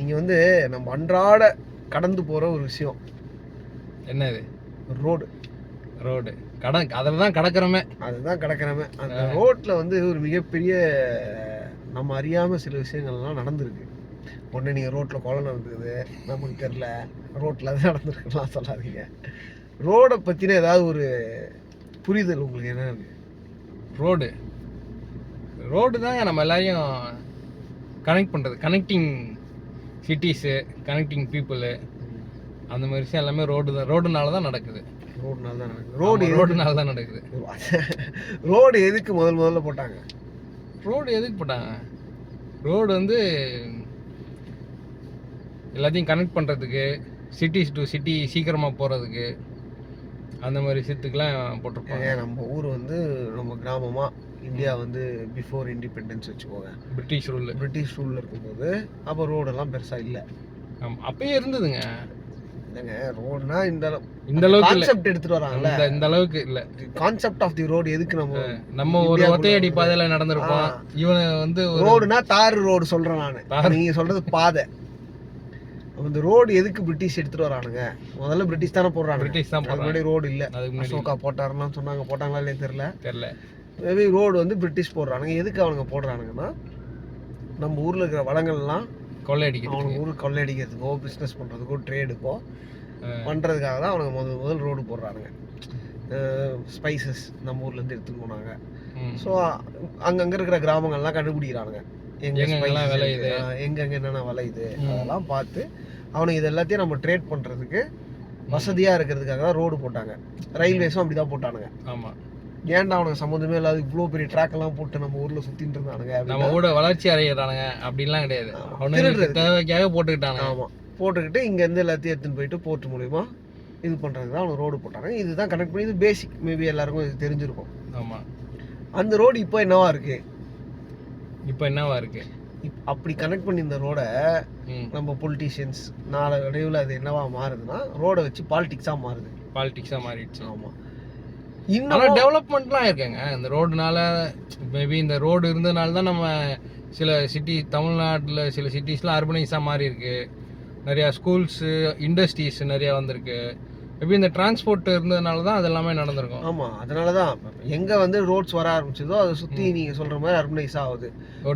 இங்கே வந்து நம்ம அன்றாட கடந்து போகிற ஒரு விஷயம் என்னது? ரோடு. அதில் தான் கடக்கிறோமே. அதுதான் கடக்கிறோமே. அந்த ரோட்டில் வந்து ஒரு மிகப்பெரிய நம்ம அறியாமல் சில விஷயங்கள்லாம் நடந்திருக்கு. ஒன்று நீங்கள் ரோட்டில் கொலை நடந்தது நமக்கு தெரில, ரோட்டில் தான் நடந்துருக்குலாம் சொல்லாதீங்க. ரோடை பற்றின ஏதாவது ஒரு புரிதல் உங்களுக்கு என்ன இருக்கு? ரோடு தாங்க நம்ம எல்லாரையும் கனெக்ட் பண்ணுறது. கனெக்டிங் சிட்டிஸு, கனெக்டிங் பீப்புளு, அந்த மாதிரி விஷயம் எல்லாமே ரோடுனால தான் நடக்குது. ரோடுனால தான் நடக்குது. ரோடு எதுக்கு முதல்ல போட்டாங்க? ரோடு வந்து எல்லாத்தையும் கனெக்ட் பண்ணுறதுக்கு, சிட்டிஸ் டு சிட்டி சீக்கிரமாக போகிறதுக்கு, அந்த மாதிரி விஷயத்துக்குலாம் போட்டிருப்பாங்க. நம்ம ஊர் வந்து நம்ம கிராமமாக இந்தியா வந்து பிஃபோர் இண்டிபெண்டன்ஸ் வச்சுக்கோங்க, பிரிட்டிஷ் ரூலில் இருக்கும்போது அப்போ ரோடெல்லாம் பெருசாக இல்லை. ஆமாம், அப்பயே இருந்ததுங்க. இல்லைங்க, ரோடுனா இந்த அளவுக்கு கான்செப்ட் எடுத்துகிட்டு வராங்கல்ல, இந்த அளவுக்கு இல்லை. கான்செப்ட் ஆஃப் தி ரோடு எதுக்கு நம்ம ஒரு ஒத்தையடி பாதையில் நடந்திருப்போம். இவனை வந்து ரோடுனா தார் ரோடு சொல்கிறேன் நான், நீங்கள் சொல்கிறது பாதை. இந்த ரோடு எதுக்கு பிரிட்டிஷ் எடுத்துட்டு வரானுங்க? முதல்ல பிரிட்டிஷ் தானே போடுறாங்க. முன்னாடி ரோடு இல்லை, அசோகா போட்டாருன்னு சொன்னாங்க. போட்டாங்களா இல்லையா தெரியல. மேபி ரோடு வந்து பிரிட்டிஷ் போடுறானுங்க. எதுக்கு அவனுங்க போடுறானுங்கன்னா, நம்ம ஊரில் இருக்கிற வளங்கள்லாம் அவனுக்கு ஊருக்கு கொள்ளையடிக்கிறதுக்கோ, பிஸ்னஸ் பண்ணுறதுக்கோ, ட்ரேடுக்கோ பண்ணுறதுக்காக தான் அவனுங்க முதல் ரோடு போடுறானுங்க. ஸ்பைசஸ் நம்ம ஊர்லேருந்து எடுத்துன்னு போனாங்க. ஸோ அங்கங்கே இருக்கிற கிராமங்கள்லாம் கண்டுபிடிக்கிறானுங்க, எங்கெங்க என்னென்ன விளையுது அதெல்லாம் பார்த்து அவனுக்கு இது எல்லாத்தையும் நம்ம ட்ரேட் பண்ணுறதுக்கு வசதியாக இருக்கிறதுக்காக தான் ரோடு போட்டாங்க. ரயில்வேஸும் அப்படி தான் போட்டானுங்க. ஆமாம், ஏன்டா அவனுக்கு சம்மந்தமே இல்லாத இவ்வளோ பெரிய ட்ராக் எல்லாம் போட்டு நம்ம ஊரில் சுற்றிட்டு இருந்தானுங்க. நம்ம கூட வளர்ச்சி அடைகிறானுங்க அப்படின்லாம் கிடையாது, தேவைக்காக போட்டுக்கிட்டாங்க. ஆமாம், போட்டுக்கிட்டு இங்கேருந்து எல்லாத்தையும் எடுத்துன்னு போயிட்டு போர்ட் மூலிமா இது பண்ணுறதுக்கு தான் அவனுக்கு ரோடு போட்டாங்க. இதுதான் கனெக்ட் பண்ணி, இது பேசிக், மேபி எல்லாருக்கும் இது தெரிஞ்சிருக்கும். ஆமாம், அந்த ரோடு இப்போ என்னவா இருக்கு? அப்படி கனெக்ட் பண்ணி இந்த ரோடை நம்ம பொலிட்டீஷியன்ஸ் நாளடைவில் அது என்னவா மாறுதுன்னா, ரோடை வச்சு பாலிடிக்ஸாக மாறிடுச்சு. ஆமாம், இன்னும் டெவலப்மெண்ட்லாம் இருக்குங்க இந்த ரோடுனால. மேபி இந்த ரோடு இருந்ததுனால தான் நம்ம சில சிட்டி, தமிழ்நாட்டில் சில சிட்டிஸ்லாம் அர்பனைஸாக மாறி இருக்கு. நிறையா ஸ்கூல்ஸு, இண்டஸ்ட்ரீஸ் நிறையா வந்திருக்கு. மேபி இந்த டிரான்ஸ்போர்ட் இருந்ததுனால தான் அது எல்லாமே நடந்திருக்கும். ஆமாம், அதனால தான் எங்கே வந்து ரோட்ஸ் வர ஆரம்பிச்சதோ அதை சுற்றி நீங்கள் சொல்கிற மாதிரி அர்பனைஸ் ஆகுது,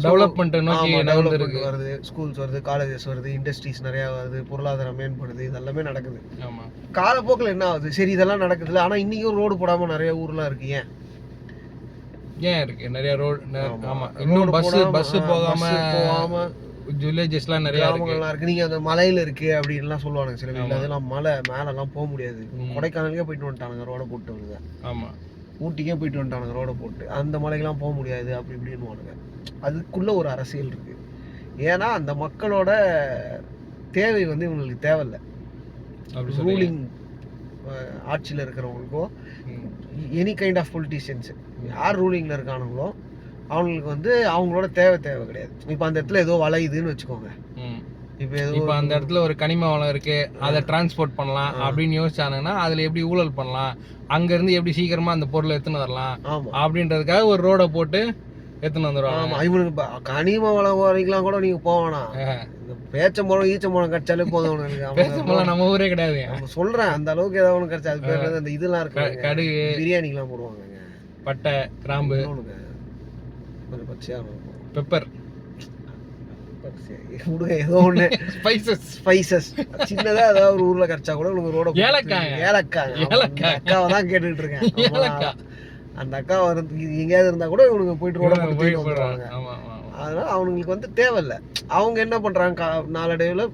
டெவலப்மெண்ட்டை நோக்கி டெவலப்மெண்ட் வருது. ஸ்கூல்ஸ் வருது, காலேஜஸ் வருது, இண்டஸ்ட்ரீஸ் நிறையா வருது, பொருளாதாரம் மேம்படுது, இதெல்லாமே நடக்குது. ஆமாம், காலப்போக்கில் என்ன ஆகுது? சரி, இதெல்லாம் நடக்குதுல்ல, ஆனால் இன்றைக்கும் ரோடு போடாமல் நிறைய ஊர்லாம் இருக்கு. ஏன் இருக்கு நிறைய ரோடு? ஆமாம், இன்னும் பஸ் போகாமல் வில்லேஜஸ்லாம் நிறைய கிராமங்கள்லாம் இருக்கு. நீங்கள் அந்த மலையில் இருக்கு அப்படின்லாம் சொல்லுவானுங்க சில வீட்டில். அதெல்லாம் மலை மேலெல்லாம் போக முடியாது. கொடைக்கானலுக்கே போயிட்டு வந்துட்டானுங்க ரோடை போட்டு வருங்க. ஆமாம், ஊட்டிக்கே போயிட்டு வந்துட்டானுங்க ரோடை போட்டு. அந்த மலைக்கெல்லாம் போக முடியாது அப்படி இப்படின்னுவானுங்க. அதுக்குள்ளே ஒரு அரசியல் இருக்கு. ஏன்னா அந்த மக்களோட தேவை வந்து இவங்களுக்கு தேவையில்லை. ரூலிங் ஆட்சியில் இருக்கிறவங்களுக்கோ, எனி கைண்ட் ஆஃப் பொலிட்டீஷியன்ஸ் யார் ரூலிங்கில் இருக்கானுங்களோ அவங்களுக்கு வந்து அவங்களோட தேவை கிடையாது. இப்போ அந்த இடத்துல ஏதோ வளையுதுன்னு வச்சுக்கோங்க. இப்போ அந்த இடத்துல ஒரு கனிம வளம் இருக்கு, அதை டிரான்ஸ்போர்ட் பண்ணலாம் அப்படின்னு யோசிச்சானுங்கன்னா அதில் எப்படி ஊழல் பண்ணலாம், அங்கேருந்து எப்படி சீக்கிரமா அந்த பொருளை எடுத்துன்னு வரலாம் அப்படின்றதுக்காக ஒரு ரோடை போட்டு எடுத்துன்னு வந்துடுவாங்க. இவனுக்கு கனிம வளம் வரைக்கும் கூட நீங்கள் போவானா, பேச்சம்பழம் ஈச்சம்பழம் கிடைச்சாலே போதும். பேச்சம்பழம் நம்ம ஊரே கிடையாது, சொல்கிறேன். அந்த அளவுக்கு ஏதாவது ஒன்று கிடைச்சா, அது பேர் அந்த இதெல்லாம் இருக்கு, கடுகு, பிரியாணிக்கெலாம் போடுவாங்க, பட்டை, கிராம்பு, கொஞ்சம் பச்சையாக பெப்பர், ஏதோ ஒன்று ஸ்பைசஸ் சின்னதாக ஏதாவது ஒரு ஊரில் கிடைச்சா கூட உங்களுக்கு ரோட ஏலக்காய் அக்காவை தான் கேட்டுக்கிட்டு இருக்கேன். அந்த அக்கா எங்கேயாவது இருந்தால் கூட இவனுக்கு போயிட்டு ரோட போட்டு வந்துடுவாங்க. அதனால அவனுங்களுக்கு வந்து தேவையில்லை. அவங்க என்ன பண்ணுறாங்க, நாளடைவில்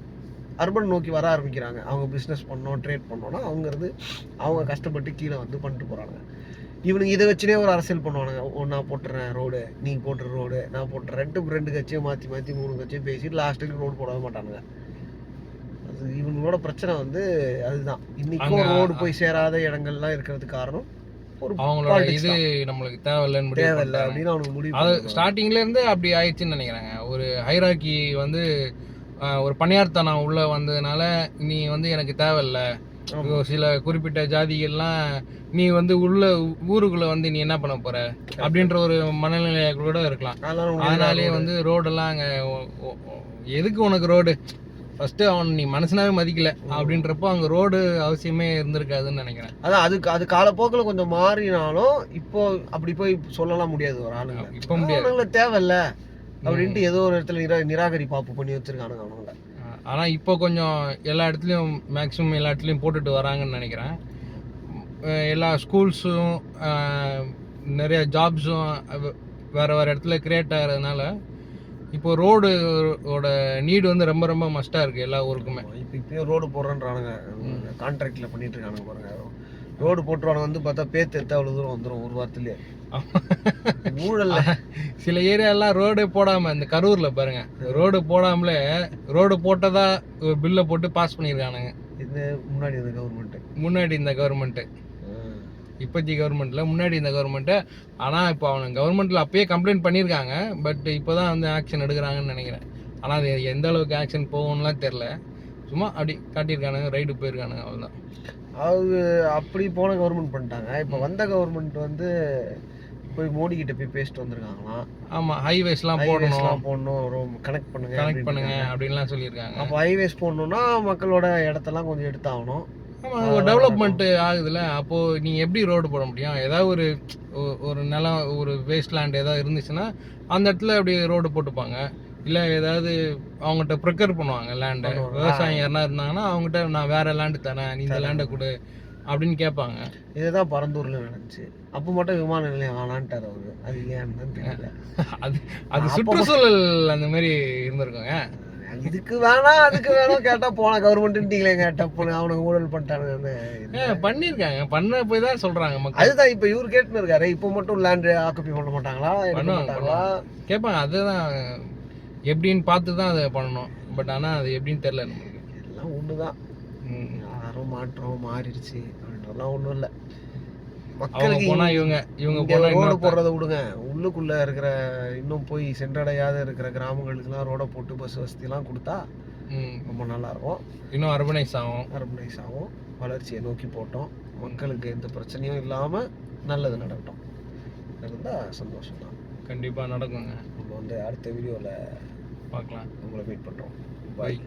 அர்பன் நோக்கி வர ஆரம்பிக்கிறாங்க. அவங்க பிஸ்னஸ் பண்ணோம், ட்ரேட் பண்ணோன்னா அவங்க கஷ்டப்பட்டு கீழே வந்து பண்ணிட்டு போகிறாங்க. இவனுக்கு இதை வச்சுனே ஒரு அரசியல் பண்ணுவானுங்க. நான் போட்டுறேன் ரோடு, நீ போட்டுற ரோடு, நான் போட்டுறேன். ரெண்டு கட்சியும் மாற்றி 3 கட்சியும் பேசிட்டு லாஸ்ட்டுக்கு ரோடு போடவே மாட்டானுங்க. அது இவங்களோட பிரச்சனை வந்து அதுதான். இன்னைக்கும் ரோடு போய் சேராத இடங்கள்லாம் இருக்கிறதுக்கு காரணம் அவங்களோட இது நம்மளுக்கு தேவையில்லை அப்படின்னு அவனுக்கு முடிவு. ஸ்டார்டிங்ல இருந்து அப்படி ஆயிடுச்சுன்னு நினைக்கிறாங்க. ஒரு ஹைரார்கி வந்து ஒரு பணியார்த்தனம் உள்ள வந்ததுனால நீ வந்து எனக்கு தேவையில்லை, சில குறிப்பிட்ட ஜாதிகள்லாம் நீ வந்து உள்ள ஊருக்குள்ள வந்து நீ என்ன பண்ண போற அப்படின்ற ஒரு மனநிலைய கூட இருக்கலாம். அதனாலேயே வந்து ரோடெல்லாம் அங்கே எதுக்கு உனக்கு ரோடு, ஃபர்ஸ்ட் அவன் நீ மனுஷனாவே மதிக்கல அப்படின்றப்போ அங்க ரோடு அவசியமே இருந்திருக்காதுன்னு நினைக்கிறேன். அதான் அது காலப்போக்கில் கொஞ்சம் மாறினாலும் இப்போ அப்படி போய் சொல்லலாம் முடியாது ஒரு ஆளுங்க. இப்போ முடியாது, தேவையில்ல அப்படின்ட்டு ஏதோ ஒரு இடத்துல நிராகரிப்பாப்பு பண்ணி வச்சிருக்கானுங்க அவனுங்கள. ஆனா இப்போ கொஞ்சம் எல்லா இடத்துலயும் மேக்ஸிமம் எல்லா இடத்துலயும் போட்டுட்டு வராங்கன்னு நினைக்கிறேன். எல்லா ஸ்கூல்ஸும் நிறைய ஜாப்ஸும் வேறு வேறு இடத்துல க்ரியேட் ஆகிறதுனால இப்போ ரோடோட நீடு வந்து ரொம்ப ரொம்ப மஸ்ட்டாக இருக்குது எல்லா ஊருக்குமே. இப்போயும் ரோடு போடுறேன்றானுங்க, கான்ட்ராக்டில் பண்ணிட்டு இருக்கானுங்க பாருங்க. ரோடு போட்டுருவானுங்க வந்து பார்த்தா பேத்து எடுத்து அவ்வளோ தூரம் வந்துடும் ஒரு வாரத்துலேயே. ஊழல்ல சில ஏரியாலாம் ரோடே போடாமல், இந்த கரூரில் பாருங்க, ரோடு போடாமலே ரோடு போட்டதா பில்லை போட்டு பாஸ் பண்ணியிருக்கானுங்க. இது முன்னாடி இந்த கவர்மெண்ட்டு இப்போத்தி கவர்மெண்ட்டில் முன்னாடி இந்த கவர்மெண்ட்டு. ஆனால் இப்போ அவனுங்க கவர்மெண்ட்டில் அப்பயே கம்ப்ளைண்ட் பண்ணியிருக்காங்க, பட் இப்போ தான் வந்து ஆக்ஷன் எடுக்கிறாங்கன்னு நினைக்கிறேன். ஆனால் அது எந்த அளவுக்கு ஆக்ஷன் போகும்லாம் தெரில, சும்மா அப்படி காட்டியிருக்கானுங்க, ரைடு போயிருக்கானுங்க, அவ்வளோதான். அது அப்படி போன கவர்மெண்ட் பண்ணிட்டாங்க. இப்போ வந்த கவர்மெண்ட் வந்து போய் மோடி கிட்ட போய் பேசிட்டு வந்திருக்காங்களாம். ஆமாம், ஹைவேஸ்லாம் போடணும், கனெக்ட் பண்ணுங்க அப்படின்லாம் சொல்லியிருக்காங்க. அப்போ ஹைவேஸ் போடணுன்னா மக்களோட இடத்தெல்லாம் கொஞ்சம் எடுத்தாகணும். ஒரு டெவலப்மெண்ட் ஆகுதுல்ல, அப்போது நீங்கள் எப்படி ரோடு போட முடியும்? ஏதாவது ஒரு நிலம், ஒரு வேஸ்ட் லேண்ட் ஏதாவது இருந்துச்சுன்னா அந்த இடத்துல அப்படி ரோடு போட்டுப்பாங்க. இல்லை ஏதாவது அவங்ககிட்ட ப்ரிக்கர் பண்ணுவாங்க லேண்டை. விவசாயம் யாருனா இருந்தாங்கன்னா அவங்ககிட்ட நான் வேறு லேண்டு தரேன், நீ இந்த லேண்டை கொடு அப்படின்னு கேட்பாங்க. இதுதான் பரந்தூரில் நடந்துச்சு. அப்போ மட்டும் விமான நிலையம் ஆனான்ட்டார் அவரு. அது ஏன்னு தெரியல. அது சுற்றுச்சூழல் அந்த மாதிரி இருந்திருக்குங்க. இதுக்கு வேணாம் அதுக்கு வேணாம் கேட்டா போன கவர்மெண்ட்ங்களேங்க டப்புன்னு அவனுக்கு ஊழல் பண்ணிட்டானுங்க. பண்ணியிருக்காங்க, பண்ண போய் தான் சொல்றாங்க மக்கள். அதுதான் இப்போ இவரு கேட்டுன்னு இருக்காரு, இப்போ மட்டும் லேண்ட் ஆக்குபை பண்ண மாட்டாங்களா கேட்பாங்க. அதுதான் எப்படின்னு பார்த்து தான் அதை பண்ணணும். பட் ஆனால் அது எப்படின்னு தெரியல நமக்கு. எல்லாம் ஒண்ணுதான், யாரும் மாற்றம் மாறிடுச்சு அப்படின்றலாம் ஒன்றும் இல்லை. மக்களுக்கு போனா இவங்க ரோடு போடுறத விடுங்க, உள்ளுக்குள்ள இருக்கிற இன்னும் போய் சென்றடையாத இருக்கிற கிராமங்களுக்குலாம் ரோட போட்டு பஸ் வசதிலாம் கொடுத்தா ரொம்ப நல்லா இருக்கும். இன்னும் அர்பனைஸ் ஆகும், வளர்ச்சியை நோக்கி போட்டோம். மக்களுக்கு எந்த பிரச்சனையும் இல்லாமல் நல்லது நடக்கட்டும், இருந்தால் சந்தோஷம் தான். கண்டிப்பாக நடக்குங்க. நம்ம வந்து அடுத்த வீடியோவில் பார்க்கலாம். உங்களை மீட் பண்ணுறோம். பாய்.